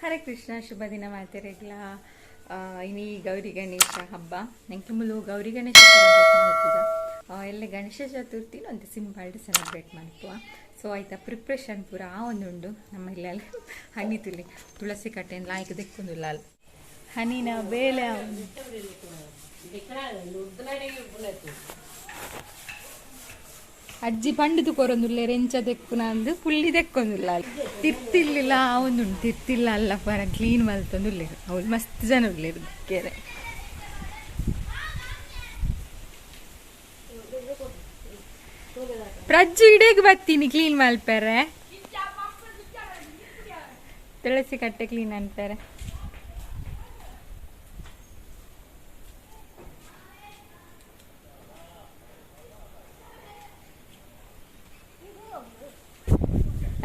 ಹರೇ ಕೃಷ್ಣ. ಶುಭ ದಿನ ಮಾತೆರೆಗ್ಲ. ಇನಿ ಗೌರಿ ಗಣೇಶ ಹಬ್ಬ ನಂಗೆ ಮುಲು ಗೌರಿ ಗಣೇಶ ಸೆಲೆಬ್ರೇಟ್ ಮಾಡ್ತಿದ್ದ ಎಲ್ಲ ಗಣೇಶ ಚತುರ್ಥಿ ಒಂದು ಸಿಂಪಲ್ ಸೆಲೆಬ್ರೇಟ್ ಮಾಡ್ತುವ. ಸೊ ಆಯ್ತಾ ಪ್ರಿಪ್ರೇಷನ್ ಪೂರ ಒಂದುಂಡು ನಮ್ಮ ಇಲ್ಲೆಲ್ಲ ಹನಿ ತುಳಸಿ ಕಟ್ಟೆನ ಲಾಯ್ಕ ದೆಕ್ಕೊಂದಿಲ್ಲ ಅಲ್ಲ ಹನಿನ ಬೇಳೆ ಅಜ್ಜಿ ಪಂಡಿತು ಕೊರೊಂದುಲ್ಲೆ ರೆಂಚ ದೆಕ್ಕುನ ಅಂದು ಪುಳ್ಳಿ ದೆಕ್ಕೊಂದಿಲ್ಲ ತಿರ್ತಿರ್ಲಿಲ್ಲ ಒಂದುಂಡು ತಿರ್ತಿಲ್ಲ ಅಲ್ಲ ಪರ ಕ್ಲೀನ್ ಮಲ್ತೊಂದುಲ್ಲೆ ಅವಳು ಮಸ್ತ್ ಜನ ಉಳ್ಳೇರು ಕೆರೆ ಪ್ರಜ್ಜು ಇಡೇಗೆ ಬರ್ತೀನಿ ಕ್ಲೀನ್ ಮಲ್ಪೆರೆ ತುಳಸಿ ಕಟ್ಟೆ ಕ್ಲೀನ್ ಅಂತಾರೆ.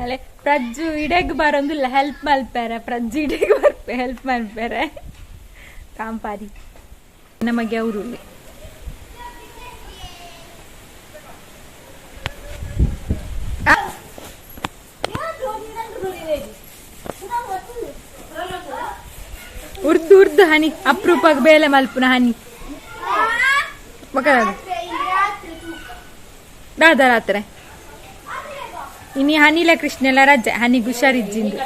ಅಲ್ಲೇ ಪ್ರಜ್ಜು ಇಡಗ್ ಬರೋದಿಲ್ಲ ಹೆಲ್ಪ್ ಮಲ್ಪೇರೆ ಪ್ರಜ್ಜು ಇಡಗ್ ಬರ್ಪೆ ಹೆಲ್ಪ್ ಮಲ್ಪೇರೆ ಕಾಂಪಾರಿ ನಮಗೆ ಅವರು ಉರ್ದು ಉರ್ದು ಹನಿ ಅಪ್ರೂಪಕ್ಕೆ ಬೇಲೆ ಮಲ್ಪುನ ಹನಿ ರಾಧ ರಾತ್ರೆ ಇನಿ ಹನಿಲ ಕೃಷ್ಣ ಎಲ್ಲ ರಜೆ ಹನಿಗೆ ಹುಷಾರಿಜ್ಜಿಂದು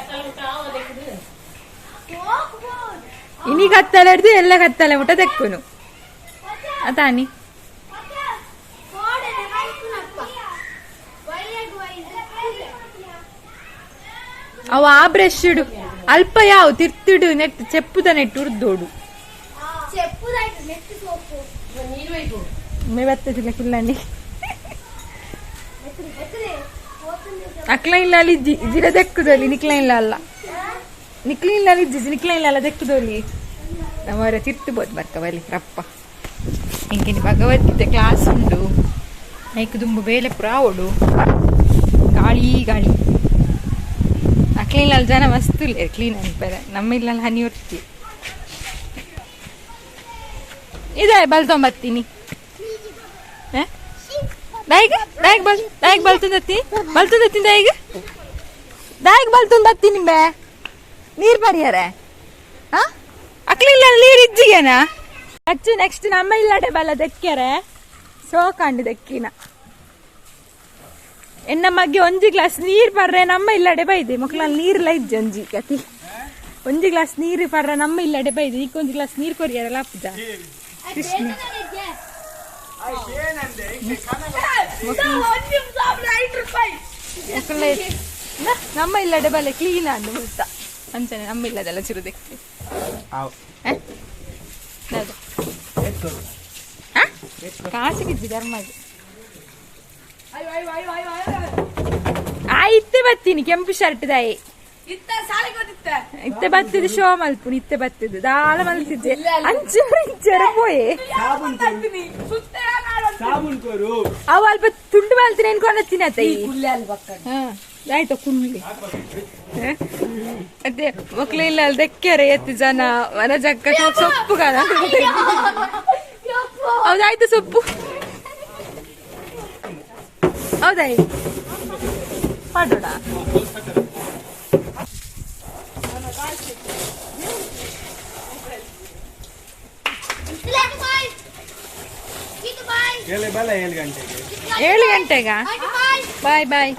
ಇನಿ ಕತ್ತಲೆ ಹಿಡ್ದು ಎಲ್ಲ ಕತ್ತಲೆ ಊಟ ತೆಕ್ಕುನು ಆತ ಹನಿ ಅವ ಆ ಬ್ರಷ್ ಇಡು ಅಲ್ಪ ಯಾವ ತಿರ್ತಿಡು ನೆಟ್ ಚೆಪ್ಪುದ ನೆಟ್ಟು ಉರ್ದೋಡು ಮೇವತ್ತಿಲ್ಲ ಕಿಲ್ಲಂಡಿ ಅಕ್ಲ ಇಲ್ಲ ಅಲ್ಲಿ ಜಿರ ದೆಕ್ಕುದಲ್ಲಿ ನಿಕ್ಲ ಇಲ್ಲ ಅಲ್ಲ ನಿಕ್ಲ ಇಲ್ಲ ಅಲ್ಲಿ ನಿಕ್ಲ ಇಲ್ಲ ಅಲ್ಲ ದೆಕ್ಕುದಲ್ಲಿ ನಮ್ಮವರ ತಿರ್ತಬೋದು ಬರ್ಕವಲ್ಲಿ ರಪ್ಪ ಹೆಂಗೆ ಭಗವದ್ಗೀತೆ ಕ್ಲಾಸ್ ಉಂಡು ನೈಕ್ ದುಂಬು ಬೇಲೆ ಪುರ ಓಡು ಗಾಳಿ ಗಾಳಿ ಅಕ್ಲ ಇಲ್ಲ ಅಲ್ಲಿ ಜನ ಮಸ್ತ್ ಇಲ್ಲ ಕ್ಲೀನ್ ಅನ್ಪಾರೆ ನಮ್ಮ ಇಲ್ಲ ಹನಿ ಹೊರ್ತಿ ಇದೆ ಬಲ್ತೊಂಬತ್ತೀನಿ ಬತ್ತೀನಿ ನೀರ್ ಪರಿಯಾರೆ ಅಕ್ಲಿಲ್ಲ ನೀರ್ ಇಜ್ಜಿಗೆನ ಅಚ್ಚು ನೆಕ್ಸ್ಟ್ ನಮ್ಮ ಇಲ್ಲಡೆ ಬಲ್ಲ ದೆಕ್ಕ್ಯಾರೆ ಸೋಕಂಡು ದೆಕ್ಕಿನ ಎನ್ನ ಮಗೆ ಒಂಜಿ ಗ್ಲಾಸ್ ನೀರ್ ಪರ್ರೆ ನಮ್ಮ ಇಲ್ಲಡೆ ಬೈದೆ ಮಕ್ಕಳಲ್ಲಿ ನೀರ್ಲ ಇಜ್ಜಿ ಒಂಜಿ ಕತಿ ಒಂಜಿ ಗ್ಲಾಸ್ ನೀರು ಪರ್ರೆ ನಮ್ಮ ಇಲ್ಲಡೆ ಬೈದೆ ಈಗ ಒಂಜಿ ಗ್ಲಾಸ್ ನೀರ್ ಕೊರಿಯಾರಲ್ಲ ಅಪ್ಪಜ ಕೃಷ್ಣ ನಮ್ಮ ಇಲ್ಲಡೆ ಬಲೆ ಕ್ಲೀನ್ ಅಂದು ಮುಲ್ತ ಅಂಚನೆ ನಮ್ಮ ಇಲ್ಲದೆಲ್ಲ ಚಿರುದಕ್ಕೆ ಕಾಸಿಗಿದ್ದಿ ಧರ್ಮಗೆ ಇತ್ತೆ ಬತ್ತೀನಿ ಕೆಂಪು ಶರ್ಟ್ ದಾಯಿ ಇತ್ತೆ ಬತ್ತಿದ್ದು ಶೋ ಮಲ್ಪುನಿ ಇತ್ತೆ ಬತ್ತಿದ್ದು ದಾಳ ಮಲ್ತಿದ್ದೆ ಅಂಚರ ಪೋಯೆ ಅವ ಅಲ್ಪ ತುಂಡು ಮಲ್ತೀನಿ ಅನ್ಕೊಂಡತ್ತೀನಿ ಆಯ್ತು ಕುಳ್ಳಿ ಅದೇ ಮಕ್ಳು ಇಲ್ಲ ಅಲ್ಲಿ ದೆಕ್ಕ್ಯಾರೆ ಎತ್ತು ಜನ ಮನ ಜಕ್ಕ ಸೊಪ್ಪು ಕಾಲ ಹೌದಾಯ್ತು ಸೊಪ್ಪು ಹೌದಾಯ್ ಮಾಡೋಣ 7 ಗಂಟೆಗ ಬಾಯ್ ಬಾಯ್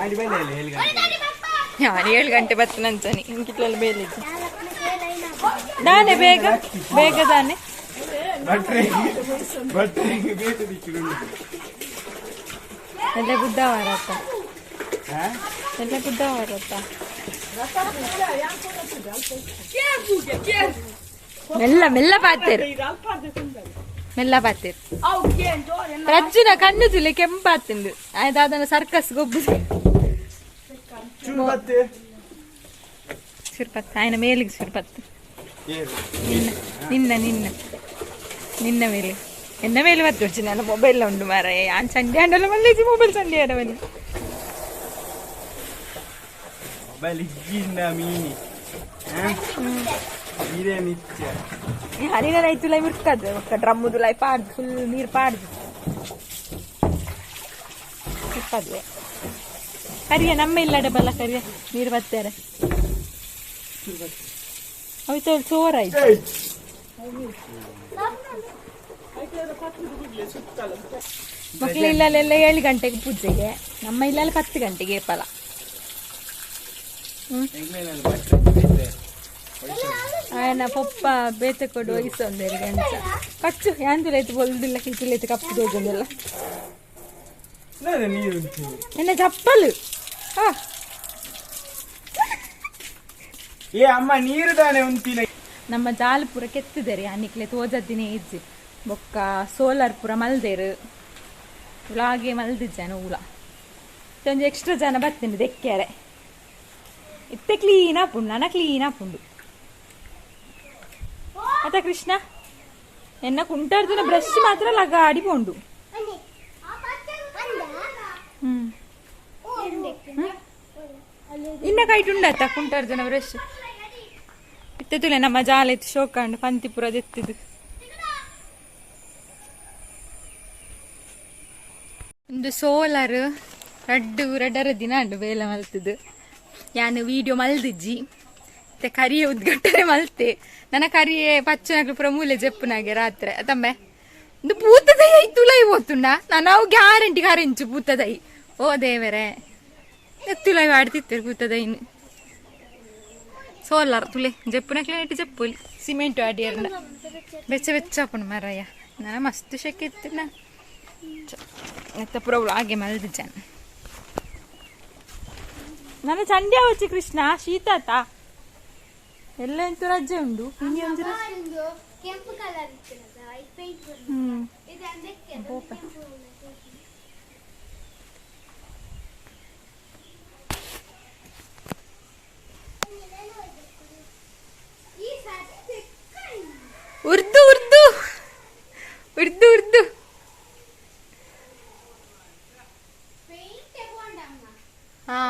ನಾನು 7 ಗಂಟೆ ಬರ್ತೀನಿ ಅಂತಾನೆ ಇಂಕಿಟ್ಲೆಲ್ಲ ಬೇಲಿದ್ದು ನಾನೇ ಬೇಗ ಬೇಗ ತಾನೆ ಎಲ್ಲ ಬುದ್ಧವಾರ ಎಲ್ಲ ಬುದ್ಧವಾರ ಮೆಲ್ಲ ಮೆಲ್ಲ ಪಾತೇರು ಮೆಲ್ಲ ಪಾತೇರು ರಜ್ಜುನ ಕಣ್ಣು ತುಲೆ ಕೆಂಪಾತಿಂದು ಆಯ್ತು ಅದನ್ನ ಸರ್ಕಸ್ ಗೊಬ್ಬು ಸಿರ್ಪತ್ತು ಆಯ್ನ ಮೇಲಿಗೆ ಸಿರ್ಪತ್ತು ನಿನ್ನ ನಿನ್ನ ನಿನ್ನ ಮೇಲೆ ಎನ್ನ ಮೇಲೆ ಬತ್ತು ನನ್ನ ಮೊಬೈಲ್ ಉಂಡು ಮಾರ ಆನ್ ಸಂಡೆ ಅಂಡಲ್ಲ ಮಲ್ಲೇಜಿ ಮೊಬೈಲ್ ಸಂಡೆ ಆಡವಲ್ಲಿ ಹರಿನ ರೈತುಲ ಮುರ್ಕದ್ದು ಒಕ್ಕ ಡ್ರಮ್ಮುದುಲೈ ಪಾಡ್ದು ಫುಲ್ ನೀರು ಪಾಡ್ದು ಇಪ್ಪದ್ವೆ ಕರಿಯ ನಮ್ಮ ಇಲ್ಲಡೆ ಬಲ್ಲ ಕರಿಯ ನೀರು ಬತ್ತೇರೆ ಅವಿತ ಸೋರಾಯ್ತು ಮಕ್ಳು ಇಲ್ಲೆಲ್ಲ 7 ಗಂಟೆಗೆ ಪೂಜೆಗೆ, ನಮ್ಮ ಇಲ್ಲೆಲ್ಲ 10 ಗಂಟೆಗೆ ಫಲ. ఆయన పప్ప బేత కొడు వయసుంది కచ్చు యాందులైతే బొల్దిల్ల కిచులైతే కప్పు దోజందిಲ್ಲ నిన్న చెప్పలు ಏ ಅಮ್ಮ ನೀರು ದಾನೆ ಉಂತಿನ ನಮ್ಮ ಜಾಲ ಪೂರ ಕೆತ್ತಿದ್ದಾರೆ ಅನ್ನಿಕ್ಲೆ ತೋಜದ್ದಿನೇ ಇಜ್ಜಿ ಬೊಕ್ಕ ಸೋಲಾರ್ ಪೂರ ಮಲ್ದೇರು ಉಲಾಗೆ ಮಲ್ದಿಜ್ಜಾನ ಊಲ ಒಂಜಿ ಎಕ್ಸ್ಟ್ರಾ ಜನ ಬರ್ತೀನಿ ದೆಕ್ಕ್ಯಾರೆ ಇತ್ತೆ ಕ್ಲೀನ್ ಆಪುಂಡು ನನ ಕ್ಲೀನ್ ಆಪುಂಡು ಅತ್ತ ಕೃಷ್ಣ ಎನ್ನ ಕುಂಟಾಡ್ದಿನ ಬ್ರಷ್ ಮಾತ್ರ ಲಗಾಡಿ ಪೋಂಡು ಇನ್ನ ಕೈಟುಂಡತ್ತ ಕುಂಟಾಡ್ದಿನ ಬ್ರಷ್ ಇತ್ತುಲೆ ನಮ್ಮ ಜಾಲ ಎತ್ತು ಶೋಕಂಡು ಪಂತಿಪುರದ ಎತ್ತಿದ್ದು ಒಂದು ಸೋಲಾರ್ ರಡ್ಡರ ದಿನ ಅಂಡು ಬೇಲ ಮಲ್ತದ್ದು ಯಾನು ವಿಡಿಯೋ ಮಲ್ದಿಜ್ಜಿ ಮತ್ತೆ ಕರಿಯೆ ಉದ್ಘಾಟನೆ ಮಲ್ತೆ ನನ್ನ ಕರಿಯೆ ಪಚ್ಚನಾಗ್ಲು ಪುರ ಮೂಲೆ ಜಪ್ಪುನಾಗೆ ರಾತ್ರಿ ತಮ್ಮೆ ಒಂದು ಪೂತದೈ ತುಲೈ ಓತುಂಡ ನಾವು ಗ್ಯಾರಂಟಿ ಕರೆಂಚು ಪೂತದೈ ಓ ದೇವರೇ ತುಲೈ ಆಡ್ತಿತ್ತೇರು ಪೂತದೈನು ಸೋಲಾರ್ ತುಲೆ ಜಪ್ಪುನಾಗ್ಲೆ ನೆಟ್ಟು ಜಪ್ಪುಲಿ ಸಿಮೆಂಟ್ ಆಡಿಯರ್ನ ಬೆಚ್ಚ ಬೆಚ್ಚಾಪುಂಡು ಮರಯ್ಯ ನಾನು ಮಸ್ತ್ ಶೆಕೆ ಇತ್ತು ನಾ ಎತ್ತ ಪುರ ಹಾಗೆ ಮಲ್ದಿಜ್ಜಾನ ನನ್ನ ಚಂಡ್ಯ వచ్చి ಕೃಷ್ಣ ಶೀತಾತ ಎಲ್ಲ ಎಂತೂ ರಜೆ ಉಂಡು ಇಲ್ಲಿ ಒಂದಿರ ಕೆಂಪು ಕಲರ್ ಇತ್ತಲ್ಲ ವೈಟ್ ಪೇಂಟ್ ಇದು ಅದಕ್ಕೆ ಈ ಸಾಟಿ ಉರ್ದು ಉರ್ದು ಉರ್ದು ಉರ್ದು ಪೇಂಟ್ ಬೋಂಡಮ್ಮ ಹಾ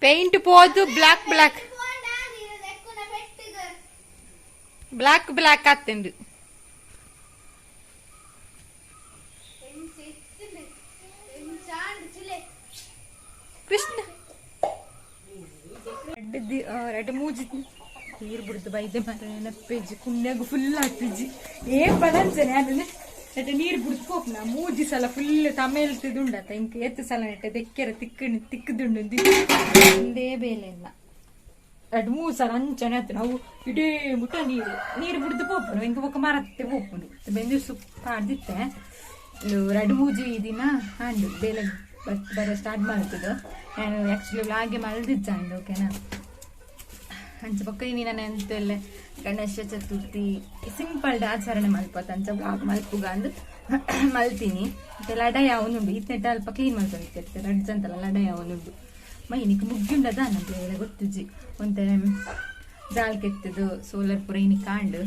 పెయింట్ పోదు బ్లాక్ బ్లాక్ బ్లాక్ బ్లాక్ అత్తండు కృష్ణ రెడ్ మూజి ನೀರು ಬಿಡ್ದು ಬೈದೆ ಮರ ನೆಪ್ಪೆಜ್ಜಿ ಕುನ್ಯಾಗ ಫುಲ್ ಹಾಕ್ತಿಜ್ಜಿ ಏನ್ ಬಲಂಚನೆ ಅದನ್ನ ನೆಟ್ಟೆ ನೀರು ಬಿಡ್ಕೋಪ್ನ ಮೂಜಿ ಸಲ ಫುಲ್ ತಮೇಲ್ತಿದುಂಡತ ಇಂಕ ಎತ್ತು ಸಲ ನೆಟ್ಟೆ ತೆಕ್ಕೆರ ತಿಕ್ಕದುಂಡು ಒಂದೇ ಬೇಲೆ ಇಲ್ಲ 2-3 ಸಲ ಅಂಚನೆ ಆಯ್ತು ನಾವು ಇಡೇ ಮುಟ್ಟ ನೀರು ಬಿಡ್ದು ಪೋಪನು ಇಂಕ ಒಕ್ಕ ಮರತ್ತೆ ಪೋಪನು ಬೆಂದು ಸುಪ್ಪ ಆಡ್ದಿತ್ತೆ 2-3 ದಿನ ಹಾಂಡು ಬೇಲೆ ಬರ ಸ್ಟಾರ್ಟ್ ಮಾಡ್ತಿದ್ದು ನಾನು ಆ್ಯಕ್ಚುಲಿ ಹಾಗೆ ಮಲ್ದಿಜ್ಜಾಂಡು ಓಕೆನಾ ಅಂಚ ಪಕ್ಕ ನಾನು ಎಂತೆಲ್ಲ ಗಣೇಶ ಚತುರ್ಥಿ ಸಿಂಪಲ್ ಆಚರಣೆ ಮಲ್ಪತ್ತ ಅಂಚ ಬ್ಲಾಗ್ ಮಲ್ಪುಗ ಅಂದು ಮಲ್ತೀನಿ ಮತ್ತೆ ಲಡ ಯಾವನುಂಡು ಇತ್ತೆಟ್ಟ ಅಲ್ಪ ಕ್ಲೀನ್ ಮಾಡ್ಕೊಂಡಿರ್ತೆ ರಡ್ಜ್ ಅಂತಲ್ಲ ಲಡ ಯಾವನುಂಡು ಮೈನಿಕ್ ಮುಗ್ಗಿಂಡದ ನಂತ ಹೇಳ ಗೊತ್ತುಜ್ಜಿ ಒಂತೆ ಜಾಲ್ ಕೆತ್ತದು ಸೋಲಾರ್ ಪುರ ಇನಿ ಕಾಂಡು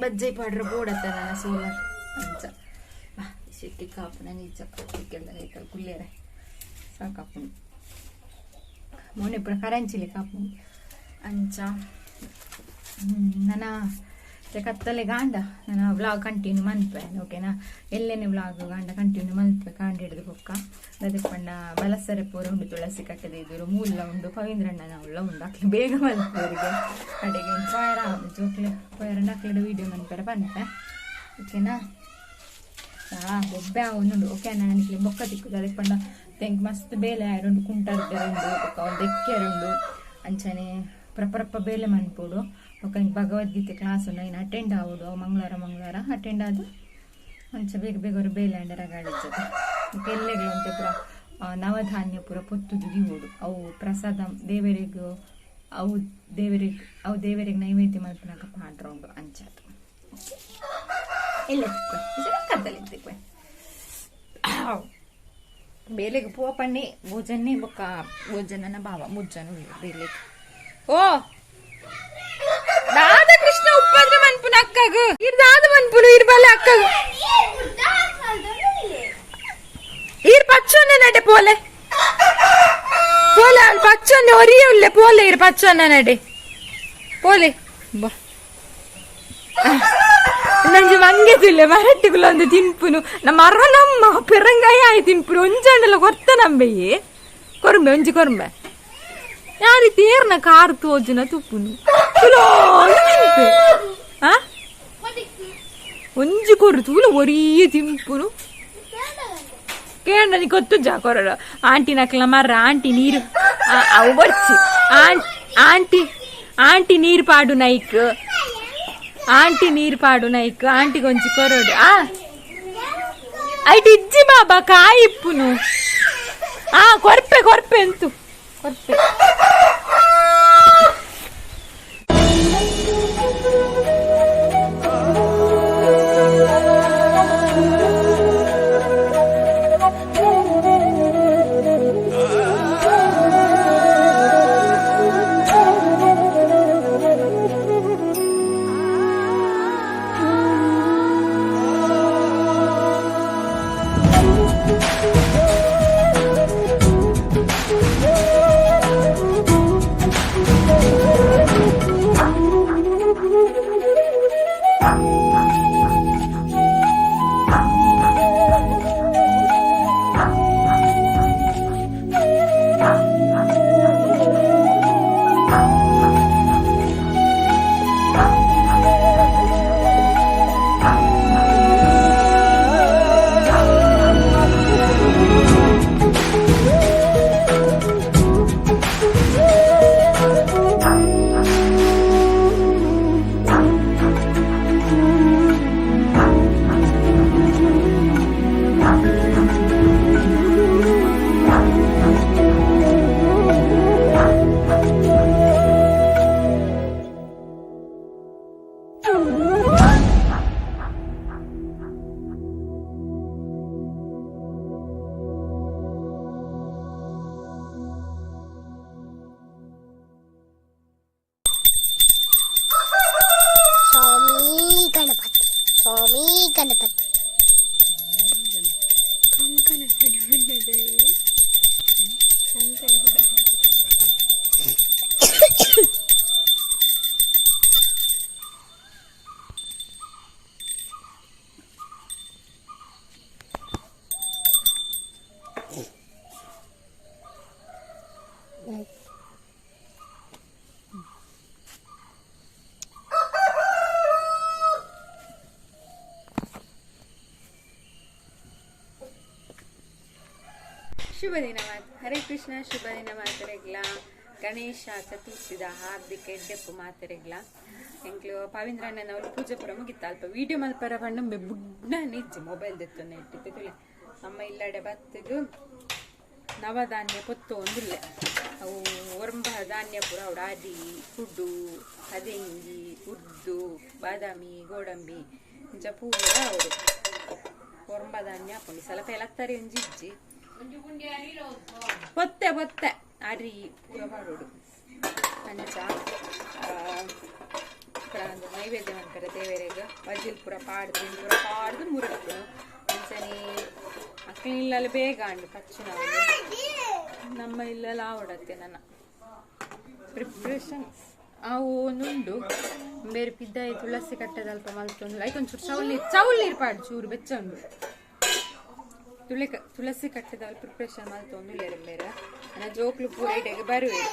ಬಜ್ಜೈ ಪಾಡ್ರ ಬೋಡತ್ತ ನನ್ನ ಸೋಲಾರ್ ಅಂಚ ಶೆಟ್ಟಿ ಕಾಪುನ ನಿಜ ಕೆಲ್ಲ ಕೈಕಲ್ ಕುಲ್ಲೇರೆ ಸಾಕಾಪುಂಡು ಮೊನ್ನೆ ಪುರ ಕರಂಚಿಲಿ ಕಾಪು ಅಂಚ ನನ್ನ ಕತ್ತಲೆ ಗಾಂಡ ನಾನು ವ್ಲಾಗ್ ಕಂಟಿನ್ಯೂ ಮಲ್ಪೆ ಓಕೆನಾ ಎಲ್ಲೇನೆ ವ್ಲಾಗ್ ಗಾಂಡ ಕಂಟಿನ್ಯೂ ಮಲ್ಪೆ ಕಾಂಡ ಹಿಡಿದು ಬೊಕ್ಕ ಅದಕ್ಕೆ ಪಂಡ ಬಲಸರೆ ಪೂರ ಉಂಡು ತುಳಸಿ ಕಟ್ಟದೆ ಇದ್ರು ಮೂಲ ಉಂಡು ಪವೀಂದ್ರಣ್ಣನ ಉಳ್ಳ ಉಂಡು ಅಕ್ಲೆ ಬೇಗ ಮಲ್ಪೆ ಅವರಿಗೆ ಕಡೆಗೆ ಪಯರ ಜೋಕ್ಲೆ ಪಯರಂಡ ಅಕ್ಲೆಡ ವೀಡಿಯೋ ಮನ್ಪೆರ ಬಂತೆ ಓಕೆನಾ ಬೊಬ್ಬೆ ಅವನುಂಡು ಓಕೆನಾ ನನಗೆ ಬೊಕ್ಕ ತಿಕ್ಕುದು ಅದಕ್ಕೆ ಪಂಡ ತೆಂಕ್ ಮಸ್ತ್ ಬೇಲೆ ಆಯ್ರುಂಡು ಕುಂಟಾಡ್ದೆರುಂಡು ಬೊಕ್ಕ ಒಂದು ದೆಕ್ಕೆರುಂಡು ಅಂಚನೆ ಪ್ರಪರಪ್ಪ ಬೇಲೆ ಮನ್ಪೋಡು ಬೊಕ್ಕ ಭಗವದ್ಗೀತೆ ಕ್ಲಾಸ್ ಉಂಡು ಇನ್ನು ಅಟೆಂಡ್ ಆಗುಡು ಮಂಗಳವಾರ ಅಟೆಂಡ್ ಆದು ಅಂಚ ಬೇಗ ಬೇಗ ಅವರು ಬೇಲೆ ಅಂಡ ರಗಾಡಿಜ್ಜದು ಬೊಕ್ಕ ಎಲ್ಲೆಗಳು ಉಂಟೆ ಪುರ ನವಧಾನ್ಯ ಪುರ ಪೊತ್ತುದು ದಿವುಡು ಅವು ಪ್ರಸಾದ ದೇವರಿಗೂ ಅವು ದೇವರಿಗೆ ನೈವೇದ್ಯ ಮಲ್ಪನಾಗ ಪಾಡ್ರೌಂಡು ಅಂಚದು ಇಲ್ಲ ಕತ್ತಲೆ ತಿಕ್ವೆ ಬೇಲೆಗೆ ಪೂ ಪಣ್ಣಿ ಭೋಜನ್ನೇ ಬೊಕ್ಕ ಭೋಜನನ ಭಾವ ಮುಜ್ಜನು ಬೇಲೆಗೆ ಓ ದಾದ ಕೃಷ್ಣ ಉಪ್ಪಾದ್ರೆ ಮನ್ಪುನ ಅಕ್ಕಗು ಇರ್ ದಾದ ಮನ್ಪುನು ಇರ್ ಬಲೆ ಅಕ್ಕಗು ಇರ್ ಪಚ್ಚೊನ್ನೆ ನಡೆ ಪೋಲೆ ಪೋಲೆ ಪಚ್ಚೊನ್ನೆ ಒರಿಯೇ ಉಲ್ಲೆ ಪೋಲೆ ಇರ್ ಪಚ್ಚೊನ್ನ ನಡೆ ಪೋಲೆ ಬಾ ನಂಜು ಮಂಗೆ ತುಲ್ಲೆ ಮರಟ್ಟಿಗುಲ ಒಂದು ತಿನ್ಪುನು ನಮ್ಮ ನಮ್ಮ ಪೆರಂಗಾಯ ಆಯ್ ತಿನ್ಪುನು ಒಂಜಾಂಡಲ್ಲ ಕೊರ್ತ ನಂಬೆಯೇ ಕೊರಂಬೆ ಒಂಜಿ ಕೊರಂಬೆ ಯಾರಿ ತೇರ್ನ ಕಾರ್ ತೋಜುನ ತುಪ್ಪುನು ಒಂಜಿ ಕೊರ್ರು ತೂಲ ಒರಿಯೇ ತಿನ್ಪುನು ಕೇಳ ನೀ ಕೊತ್ತುಜ್ಜ ಕೊರಡು ಆಂಟಿ ನಕ್ಲ ಮರ್ರ ಆಂಟಿ ನೀರು ಅವು ಬರ್ಚಿ ಆಂಟಿ ನೀರು ಪಾಡು ನೈಕ್ ಆಂಟಿ ನೀರು ಪಾಡು ನೈಕ್ ಆಂಟಿ ಗೊಂಚಿ ಕೊರಡು ಐಟ್ ಇಜ್ಜಿ ಬಾಬಾ ಕಾಯಿಪ್ಪುನು ಕೊರ್ಪೆ ಅಂತು ಕೊರ್ಪೆ ಗಣಪತಿ ಶುಭ ದಿನ ಹರೇ ಕೃಷ್ಣ ಶುಭ ದಿನ ಮಾತರೆಗ್ಲ ಗಣೇಶ ಚತುರ್ಥಿದ ಹಾರ್ದಿಕ ಎಡ್ಡೆಪ್ಪು ಮಾತರೆಗ್ಲ ಎಂಕ್ಲು ಪವಿಂದ್ರಣ್ಣನವರು ಪೂಜೆ ಪುರ ಮುಗಿತ ಅಲ್ಪ ವಿಡಿಯೋ ಮಲ್ಪರ ಬಣ್ಣ ಬುಡ್ನ ನಿಚ್ಚಿ ಮೊಬೈಲ್ ದೆತ್ತೊಂದು ಇಟ್ಟಿತ್ತು ನಮ್ಮ ಇಲ್ಲಡೆ ಬತ್ತಿದ್ದು ನವಧಾನ್ಯ ಪೊತ್ತು ಒಂದಿಲ್ಲೆ ಅವು ಒರಂಬ ಧಾನ್ಯ ಪುರ ಅವಡು ಅಡಿ ಕುಡ್ಡು ಹದೆಂಗಿ ಉದ್ದು ಬಾದಾಮಿ ಗೋಡಂಬಿ ಇಂಚ ಪೂರ ಅವರು ಒರಂಬ ಧಾನ್ಯ ಹಾಕೊಂಡು ಸ್ವಲ್ಪ ಎಲತ್ತರಿ ಒಂಜಿಜ್ಜಿ ಪೊತ್ತೆ ಅರಿ ಪೂರ ಮಾಡೋಡು ಅಂಚ ನೈವೇದ್ಯ ಮಾಡ್ತಾರೆ ದೇವರಿಗೆ ವಜಿಲ್ ಪುರ ಪಾಡ್ದು ಮುರುಕು ಅಂಚನೆ ಅಕ್ಕನ ಇಲ್ಲಲ್ಲಿ ಬೇಗ ಅಂಡು ಪಚ್ಚು ನಾವು ನಮ್ಮ ಇಲ್ಲೆಲ್ಲ ಆವಡತ್ತೆ ನನ್ನ ಪ್ರಿಪ್ರೇಷನ್ ಅವು ಒಂದುಂಡು ಬೇರೆ ಪಿದ್ದಾಯಿ ತುಳಸಿ ಕಟ್ಟದ ಅಲ್ಪ ಮಲ್ತೊಂದು ಲೈಕ್ ಒಂಚೂರು ಚೌಲ್ ನೀರು ಪಾಡು ಚೂರು ಬೆಚ್ಚ ಉಂಡು ತುಳಸಿ ಕಟ್ಟದ ಪ್ರಿಪ್ರೇಷನ್ ಮಲ್ತೊಂದು ಬೇರೆ ನನ್ನ ಜೋಕ್ಲು ಪೂರ ಇಡೆಗೆ ಬರುವೆ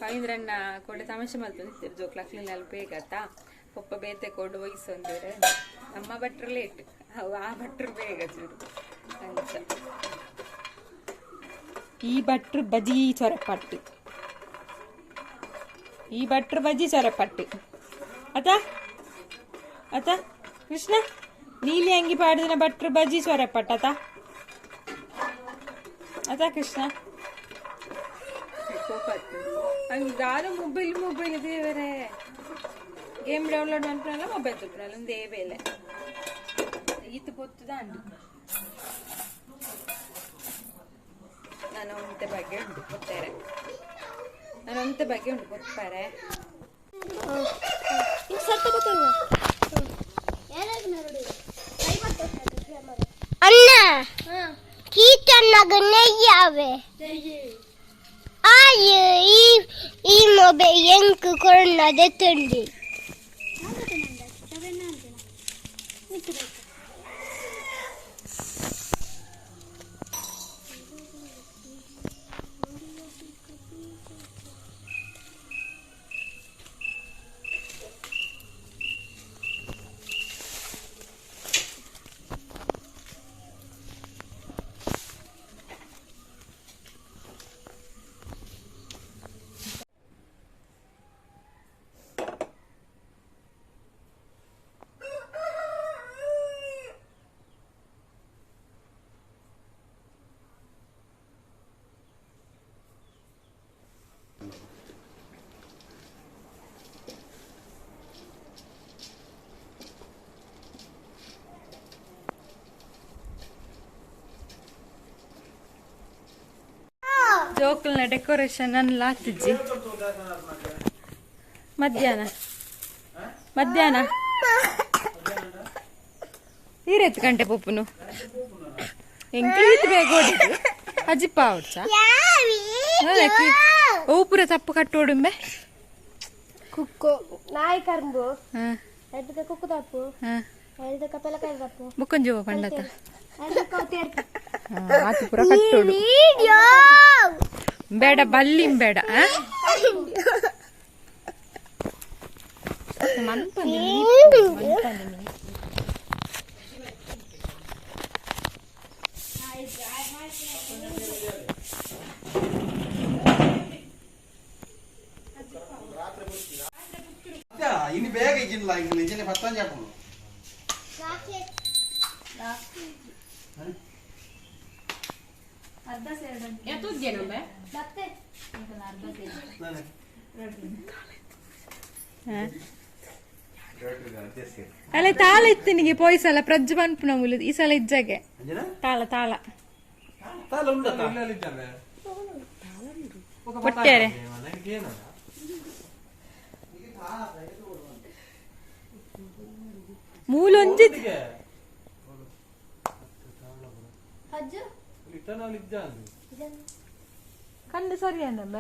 ಪವಿಂದ್ರಣ್ಣ ಕೊಡೆ ತಮಾಷೆ ಮಲ್ತೊಂದಿರ್ತೀರಿ ಜೋಕ್ಲು ಅಕ್ಲಿನಲ್ಲಿ ಬೇಗತ್ತಾ ಪಪ್ಪ ಬೇತೆ ಕೊಡು ವಯಸ್ಸೊಂದಿರ ನಮ್ಮ ಭಟ್ರು ಲೇಟ್ ಅವು ಆ ಭಟ್ರು ಬೇಗ ಚೂರು ಅಂಚ ಈ ಭಟ್ರು ಬಜಿ ಚೊರಪಟ್ಟು ಅತ ಕೃಷ್ಣ ನೀಲಿ ಅಂಗಿ ಪಾಡಿದ ಭಟ್ರು ಬಜಿ ಚೊರಪಟ್ಟ ಅತ ಕೃಷ್ಣ ಹಂಗಾದ ಮೊಬೈಲ್ ದೇವರೇ ಗೇಮ್ ಡೌನ್ಲೋಡ್ ಮಾಡ್ಕೊಳಲ್ಲ ಮೊಬೈಲ್ ತುಪ್ಪನಲ್ಲ ಒಂದು ದೇವೇಲೆ ಈತ ಪೊತ್ತುದ ಅಂಡು ನಾನು ಒಂತೆ ಬಗ್ಗೆ ಉಂಟು ಪೊತ್ತಾರೆ ಪೊತ್ತಾರೆ ಅಣ್ಣ ಕೀಟನ್ನಾಗ ನೆಯ್ಯಾವೆ ಈ ಮೊಬೈಲ್ ಎಂಕ್ ಕೊರೊನಾದ ತಂಡಿ ಜೋಕಲ್ನ ಡೆಕೋರೇಷನ್ ಅನ್ನ ಹಾಕ್ತಿಜ್ಜಿ ಮಧ್ಯಾಹ್ನ ಈರೆತ್ತು ಗಂಟೆ ಪೊಪ್ಪುನು ಎಂಕ್ಲೀತ್ ಬೇಗ ಓಡಿದ್ದು ಅಜ್ಜಿಪ್ಪ ಅವಡ್ಸ ಓ ಪೂರ ತಪ್ಪು ಕಟ್ಟೋಡುಂಬೆ ಕುಕ್ಕು ನಾಯಿ ಕರ್ಂಬು ಕುಕ್ಕು ತಪ್ಪು ಮುಕ್ಕಂಜುವ ಪಂಡತ ಆತು ಪೂರ ಕಟ್ಟೋಡು ಬೇಡ ಬಲ್ಲಿಂ ಬೇಡ ini bega izin lah ini izin patan ya pun ಅಲ್ಲ ತಾಳ ಇತ್ತು ನಿನಗೆ ಪೋಯಿ ಸಲ ಪ್ರಜ್ಜು ಪನ್ಪುನ ಮುಲು ಈ ಸಲ ಇಜ್ಜಾಗೆ ತಾಳ ತಾಳ ಕೊಟ್ಟೇರೆ ಮೂಲೊಂಜಿ ಕಂಡು ಸರಿ ಅಂದಮ್ಮ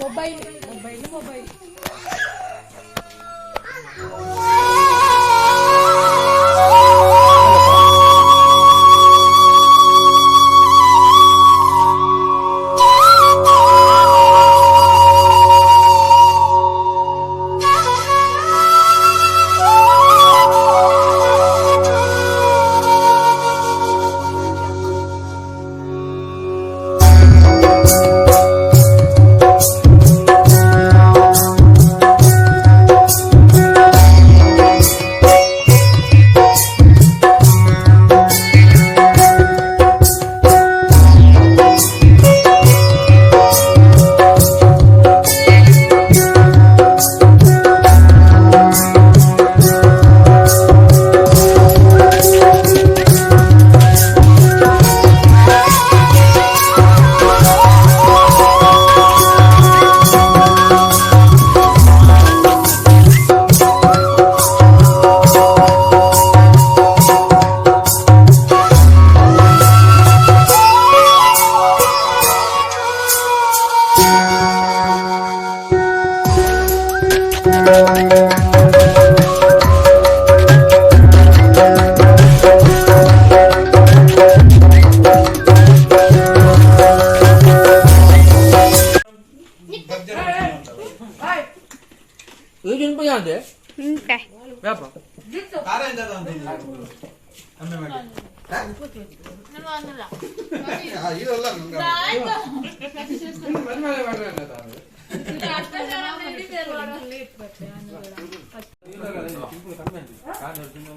ಮೊಬೈಲ್ ಮೊಬೈಲ್ ಮೊಬೈಲ್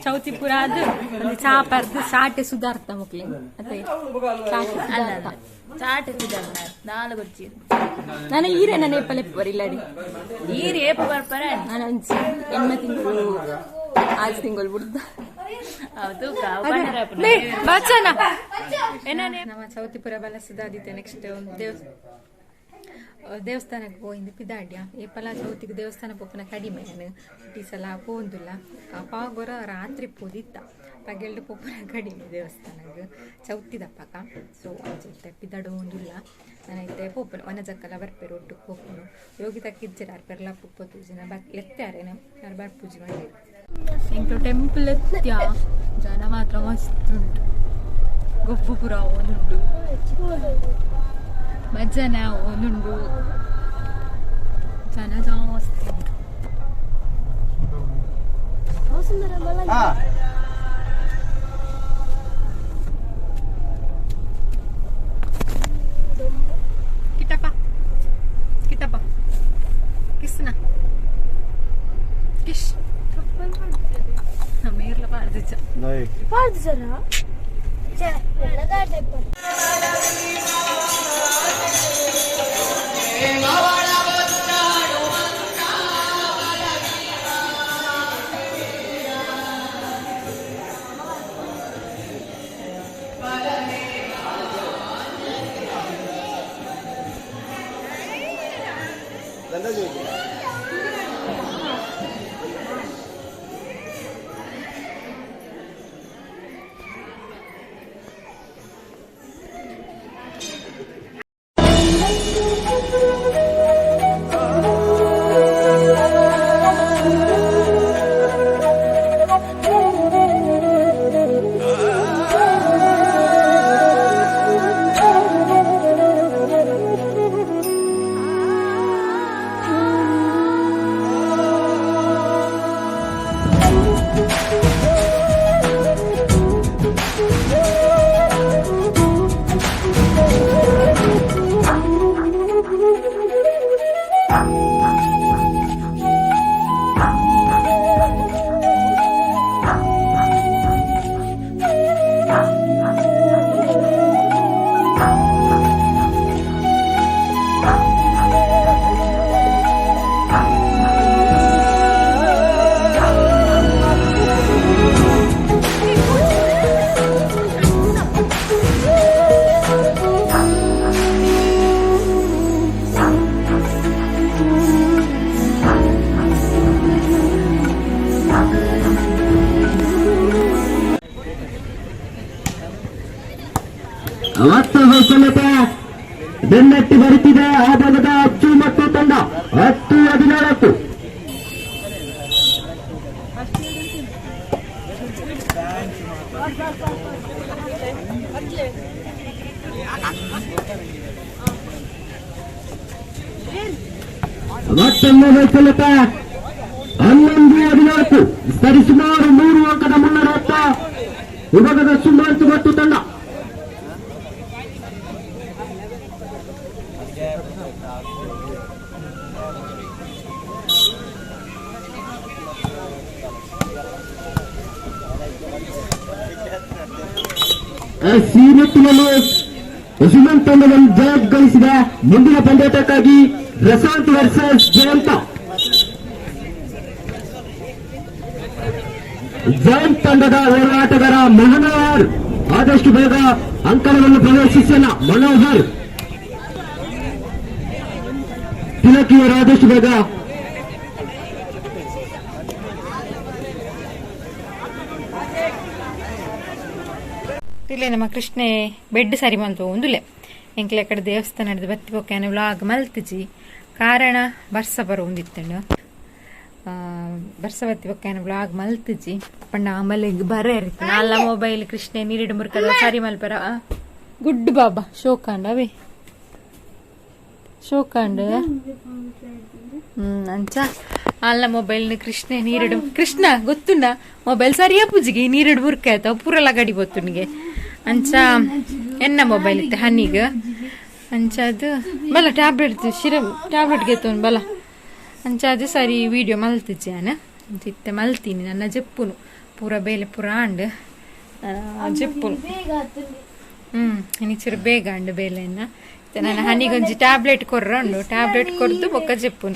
ಚೌತಿ ಪುರ ಅದು ಚಾಪರ್ದು ಚಾಟೆ ಸುಧಾರ್ಥ ಮಕ್ಳಿ ಅತ್ತೆ ಅಲ್ಲ ಚಾಟೆ ಸುಧಾರ್ಥ ನಾಲು ಗೊತ್ತಿ ನಾನು ಈರೇನ ನೇಪಲೆ ಬರಿಲ್ಲಾಡಿ ಈರೆ ಏಪ ಬರ್ಪರೆ ನಾನು ಎಣ್ಣೆ ತಿಂಗಳು आज सिंगल बुड्दा ನಮ್ಮ ಚೌತಿಪುರ ಬಲಸದಾದಿತ್ಯ ನೆಕ್ಸ್ಟ್ ದೇವಸ್ಥಾನಕ್ಕೆ ಹೋಗಿದ್ದು ಪಿದಾಡ್ಯ ಏಪಲ ಚೌತಿಗೆ ದೇವಸ್ಥಾನ ಪೋಪನ ಕಡಿಮೆ ಈ ಸಲ ಪೋಂದಿಲ್ಲ ಪಾಗೊರ ರಾತ್ರಿ ಪೋದಿತ್ತ ಪಗೆಲ್ಡು ಪೋಪನ ಕಡಿಮೆ ದೇವಸ್ಥಾನಕ್ಕೆ ಚೌತಿದಪ್ಪಕ ಸೊ ಅಂಚೆ ಪಿದಾಡು ಒಂದಿಲ್ಲ ನಾನೈತೆ ಪೋಪನು ವನಜಕ್ಕಲ್ಲ ಬರ್ಪೇರು ಒಟ್ಟು ಪೋಪನು ಯೋಗಿ ತಕ್ಕಿಜ್ಜರ ಅರ್ಪೆರ್ಲ ಪುಪ್ಪತ್ತು ಜನ ಎತ್ತಾರೇನು ಯಾರು ಬರ್ಪೂಜೆ ಮಾಡಿ ಇಂಟು ಟೆಂಪಲ್ ಎತ್ತ್ಯ ಜನ ಮಾತ್ರ ಮಸ್ತ್ ಉಂಟು ಗೊಬ್ಬುಪುರ ಒಂದುಂಟು ಭಜನೆ ಒಂದುಂಟು ಜನ ಜಾಸ್ತಿ ಉಂಟು ಕಿಟ್ಟಪ್ಪ ಕಿಟ್ಟಪ್ಪ ಕಿಸ್ನ ಕಿಶ್ ಮೇರ್ಲ ಪಾಡ್ದಿಚ್ಚ ಪಾಡ್ದಿಚ್ಚರ ಬೆನ್ನಟ್ಟಿ ಬರುತ್ತಿದೆ ಆ ಭಾಗದ ಅಚ್ಚು ಮತ್ತು ತಂಡ 10-14 ಮತ್ತೊಮ್ಮೆ ವೈಫಲ್ಯತ 11-14 ಸರಿಸುಮಾರು 3 ಅಂಕದ ಮುನ್ನಡೆಯತ್ತ ವಿಭಾಗದ ಸುಮಾರು ಮತ್ತು ತಂಡ ಸೀನಿಯತ್ತಿನಲ್ಲಿ ಸುಮನ್ ತಂಡದಲ್ಲಿ ಜಯ ಗಳಿಸಿದ ಮುಂದಿನ ಪಂದ್ಯಾಟಕ್ಕಾಗಿ ಪ್ರಶಾಂತ್ ವರ್ಸಸ್ ಜಯಂತ ತಂಡದ ಹೋರಾಟಗಾರ ಮನೋಹರ್ ಆದಷ್ಟು ಬೇಗ ಅಂಕಣವನ್ನು ಪ್ರವೇಶಿಸೋಣ. ಮನೋಹರ್ ತಿಲಕಿಯರು ಆದಷ್ಟು ಬೇಗ ಇಲ್ಲೇ ನಮ್ಮ ಕೃಷ್ಣೆ ಬೆಡ್ ಸರಿ ಮಲ್ತು ಒಂದುಲೆ ಎಂಕ್ಲೆ ಕಡೆ ದೇವಸ್ಥಾನ ನಡೆದು ಬತ್ತಿ ಪೊಕ್ಕಾನೆ ವ್ಲಾಗ್ ಮಲ್ತಿಜಿ ಕಾರಣ ಬರ್ಸ ಬರೋ ಒಂದಿತ್ತಂಡು ಬರ್ಸ ಬತ್ತಿ ಪೊಕ್ಕಾನೆ ವ್ಲಾಗ್ ಮಲ್ತಿಜಿ ಪಂಡ ಆಮೇಲೆ ಬರ ಇರುತ್ತೆ ನಾಲ್ಲ ಮೊಬೈಲ್ ಕೃಷ್ಣೆ ನೀರಿಡು ಮುರ್ಕದ ಸರಿ ಮಲ್ಪರ ಗುಡ್ ಬಾಬಾ ಶೋಕಾಂಡ ಅವೇ ಶೋಕಾಂಡ ಅಂಚ ಅಲ್ಲ ಮೊಬೈಲ್ ಕೃಷ್ಣೆ ನೀರಿಡು ಕೃಷ್ಣ ಗೊತ್ತುಂಡ ಮೊಬೈಲ್ ಸರಿಯಾ ಪೂಜಿಗೆ ನೀರಿಡು ಮುರ್ಕ ಆಯ್ತಾ ಪೂರಲ್ಲ ಗಡಿ ಬತ್ತುನಿಗೆ ಅಂಚ ಎನ್ನ ಮೊಬೈಲ್ ಇತ್ತೆ ಹನಿಗ ಅಂಚ ಅದು ಬಲ ಟ್ಯಾಬ್ಲೆಟ್ ಟ್ಯಾಬ್ಲೆಟ್ ಗೆತ್ತವನು ಬಲ ಅಂಚ ಅದು ಸರಿ ವಿಡಿಯೋ ಮಲ್ತಿಜ್ಜೆ ಇತ್ತೆ ಮಲ್ತೀನಿ ನನ್ನ ಜೆಪ್ಪುನು ಪೂರ ಬೇಲೆ ಪೂರ ಅಂಡ್ ಜೆಪ್ಪುನು ಇನಿಚೂರು ಬೇಗ ಅಂಡು ಬೇಲೆನ್ನ ನಾನು ಹನಿಗೊಂಜಿ ಟ್ಯಾಬ್ಲೆಟ್ ಕೊರ್ರ ಉಂಡು ಟ್ಯಾಬ್ಲೆಟ್ ಕೊರ್ದು ಬೊಕ್ಕ ಜೆಪ್ಪುನು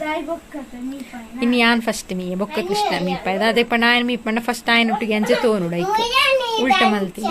ದಾಯಿ ಬೊಕ್ಕತ ಮೀಪ ಇನ್ನು ಯಾನ್ ಫಸ್ಟ್ ಮೀ ಬೊಕ್ಕ ಕೃಷ್ಣ ಮೀಪ ಅದೇ ಪಂಡ ಆಯ್ನ ಮೀಪಂಡ ಫಸ್ಟ್ ಆಯ್ನ ಒಟ್ಟಿಗೆ ಅಂಚೆ ತೋನುಡ ಉಲ್ಟ ಮಲ್ತಿ